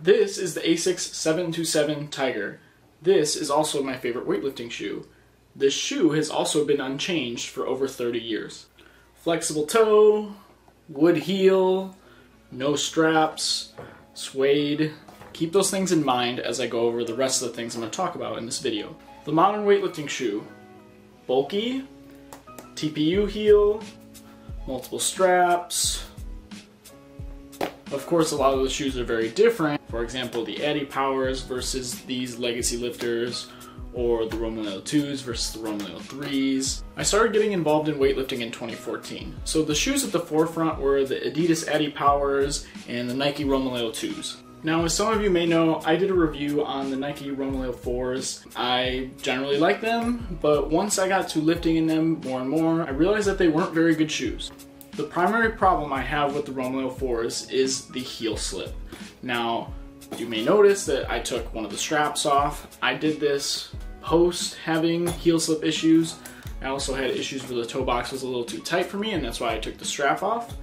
This is the Asics 727 Tiger. This is also my favorite weightlifting shoe. This shoe has also been unchanged for over 30 years. Flexible toe, wood heel, no straps, suede. Keep those things in mind as I go over the rest of the things I'm going to talk about in this video. The modern weightlifting shoe. Bulky, TPU heel, multiple straps. Of course, a lot of the shoes are very different. For example, the Addy Powers versus these Legacy lifters, or the Romaleo 2s versus the Romaleo 3s. I started getting involved in weightlifting in 2014. So the shoes at the forefront were the Adidas Addy Powers and the Nike Romaleo 2s. Now, as some of you may know, I did a review on the Nike Romaleo 4s. I generally like them, but once I got to lifting in them more and more, I realized that they weren't very good shoes. The primary problem I have with the Romaleo 4s is the heel slip. Now, you may notice that I took one of the straps off. I did this post having heel slip issues. I also had issues where the toe box was a little too tight for me, and that's why I took the strap off.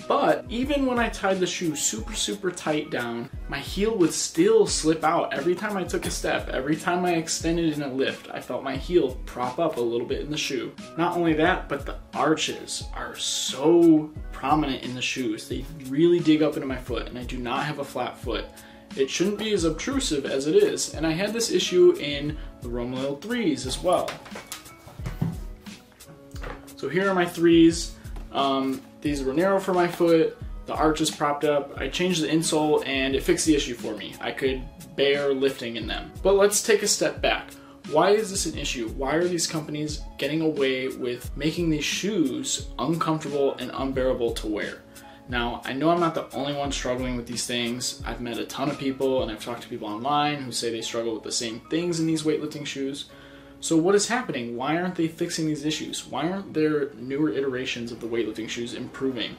But even when I tied the shoe super tight down, my heel would still slip out every time I took a step. Every time I extended in a lift, I felt my heel prop up a little bit in the shoe. Not only that, but the arches are so prominent in the shoes. They really dig up into my foot, and I do not have a flat foot. It shouldn't be as obtrusive as it is, and I had this issue in the Romaleo 3s as well. So here are my 3s. These were narrow for my foot, the arch is propped up. I changed the insole and it fixed the issue for me. I could bear lifting in them. But let's take a step back. Why is this an issue? Why are these companies getting away with making these shoes uncomfortable and unbearable to wear? Now, I know I'm not the only one struggling with these things. I've met a ton of people and I've talked to people online who say they struggle with the same things in these weightlifting shoes. So what is happening? Why aren't they fixing these issues? Why aren't there newer iterations of the weightlifting shoes improving?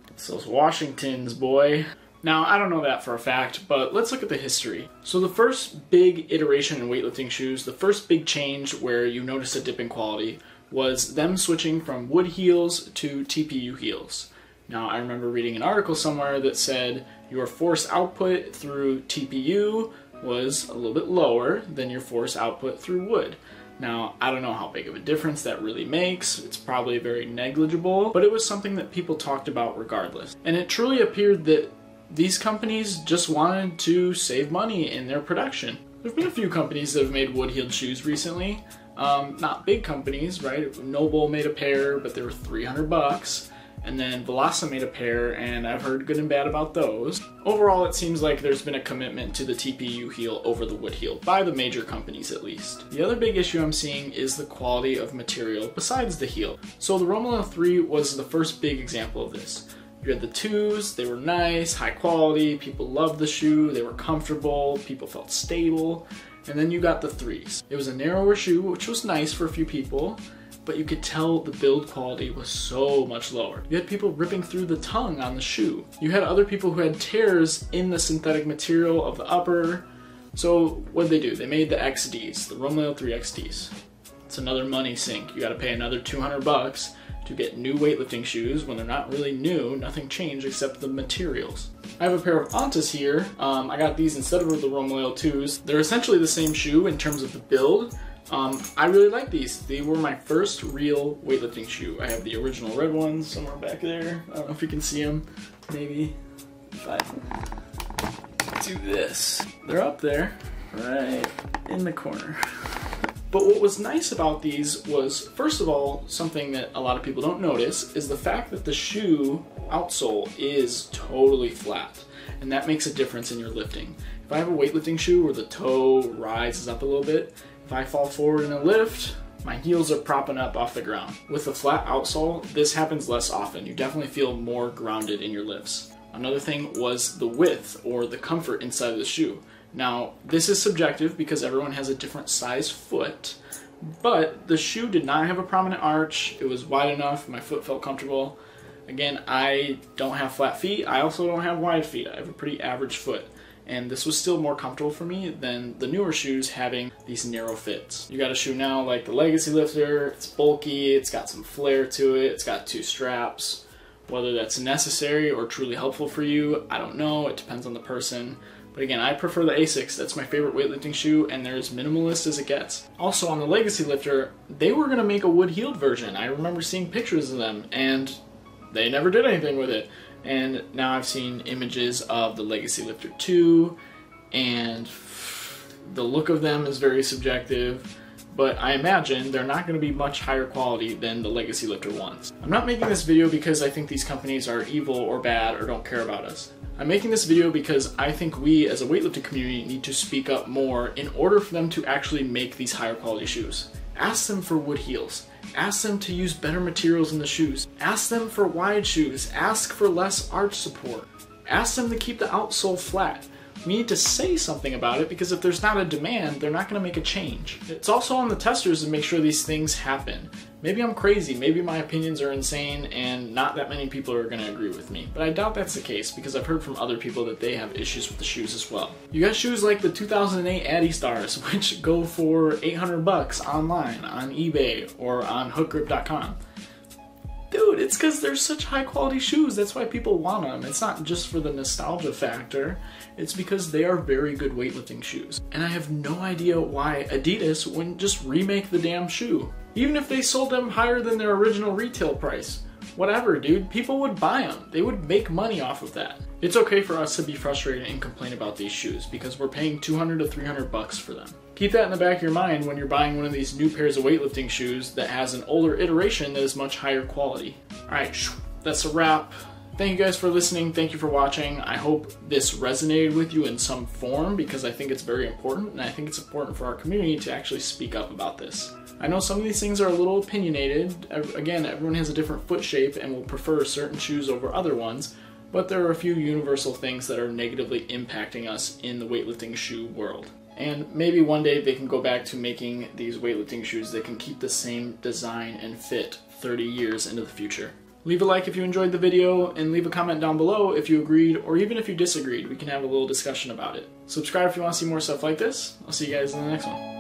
It's those Washingtons, boy. Now, I don't know that for a fact, but let's look at the history. So the first big iteration in weightlifting shoes, the first big change where you notice a dip in quality, was them switching from wood heels to TPU heels. Now, I remember reading an article somewhere that said your force output through TPU was a little bit lower than your force output through wood. Now, I don't know how big of a difference that really makes. It's probably very negligible, but it was something that people talked about regardless. And it truly appeared that these companies just wanted to save money in their production. There have been a few companies that have made wood-heeled shoes recently. Not big companies, right? Noble made a pair, but they were $300. And then Velasa made a pair, and I've heard good and bad about those. Overall, it seems like there's been a commitment to the TPU heel over the wood heel, by the major companies at least. The other big issue I'm seeing is the quality of material besides the heel. So the Romaleo 3 was the first big example of this. You had the 2s, they were nice, high quality, people loved the shoe, they were comfortable, people felt stable. And then you got the 3s. It was a narrower shoe, which was nice for a few people, but you could tell the build quality was so much lower. You had people ripping through the tongue on the shoe. You had other people who had tears in the synthetic material of the upper. So what did they do? They made the XDs, the Romaleo 3 XDs. It's another money sink. You gotta pay another $200 to get new weightlifting shoes when they're not really new, nothing changed except the materials. I have a pair of Antas here. I got these instead of the Romaleo 2s. They're essentially the same shoe in terms of the build. I really like these. They were my first real weightlifting shoe. I have the original red ones somewhere back there. I don't know if you can see them. Maybe if I do this. They're up there, right in the corner. But what was nice about these was, first of all, something that a lot of people don't notice is the fact that the shoe outsole is totally flat. And that makes a difference in your lifting. If I have a weightlifting shoe where the toe rises up a little bit, if I fall forward in a lift, my heels are propping up off the ground. With a flat outsole, this happens less often. You definitely feel more grounded in your lifts. Another thing was the width or the comfort inside of the shoe. Now, this is subjective because everyone has a different size foot, but the shoe did not have a prominent arch. It was wide enough, my foot felt comfortable. Again, I don't have flat feet. I also don't have wide feet. I have a pretty average foot. and this was still more comfortable for me than the newer shoes having these narrow fits. You got a shoe now like the Legacy Lifter, it's bulky, it's got some flair to it, it's got 2 straps. Whether that's necessary or truly helpful for you, I don't know, it depends on the person. But again, I prefer the Asics. That's my favorite weightlifting shoe, and they're as minimalist as it gets. Also, on the Legacy Lifter, they were gonna make a wood-heeled version. I remember seeing pictures of them, and they never did anything with it. And now I've seen images of the Legacy Lifter 2, and the look of them is very subjective. But I imagine they're not going to be much higher quality than the Legacy Lifter ones. I'm not making this video because I think these companies are evil or bad or don't care about us. I'm making this video because I think we as a weightlifting community need to speak up more in order for them to actually make these higher quality shoes. Ask them for wood heels. Ask them to use better materials in the shoes. Ask them for wide shoes. Ask for less arch support. Ask them to keep the outsole flat. We need to say something about it, because if there's not a demand, they're not going to make a change. It's also on the testers to make sure these things happen. Maybe I'm crazy, maybe my opinions are insane and not that many people are going to agree with me, but I doubt that's the case because I've heard from other people that they have issues with the shoes as well. You got shoes like the 2008 Addy Stars, which go for $800 online, on eBay, or on hookgrip.com. Dude, it's because they're such high quality shoes. That's why people want them. It's not just for the nostalgia factor. It's because they are very good weightlifting shoes. And I have no idea why Adidas wouldn't just remake the damn shoe. Even if they sold them higher than their original retail price. Whatever, dude. People would buy them. They would make money off of that. It's okay for us to be frustrated and complain about these shoes because we're paying $200 to $300 for them. Keep that in the back of your mind when you're buying one of these new pairs of weightlifting shoes that has an older iteration that is much higher quality. Alright, that's a wrap. Thank you guys for listening. Thank you for watching. I hope this resonated with you in some form because I think it's very important, and I think it's important for our community to actually speak up about this. I know some of these things are a little opinionated. Again, everyone has a different foot shape and will prefer certain shoes over other ones, but there are a few universal things that are negatively impacting us in the weightlifting shoe world. And maybe one day they can go back to making these weightlifting shoes that can keep the same design and fit 30 years into the future. Leave a like if you enjoyed the video, and leave a comment down below if you agreed or even if you disagreed. We can have a little discussion about it. Subscribe if you want to see more stuff like this. I'll see you guys in the next one.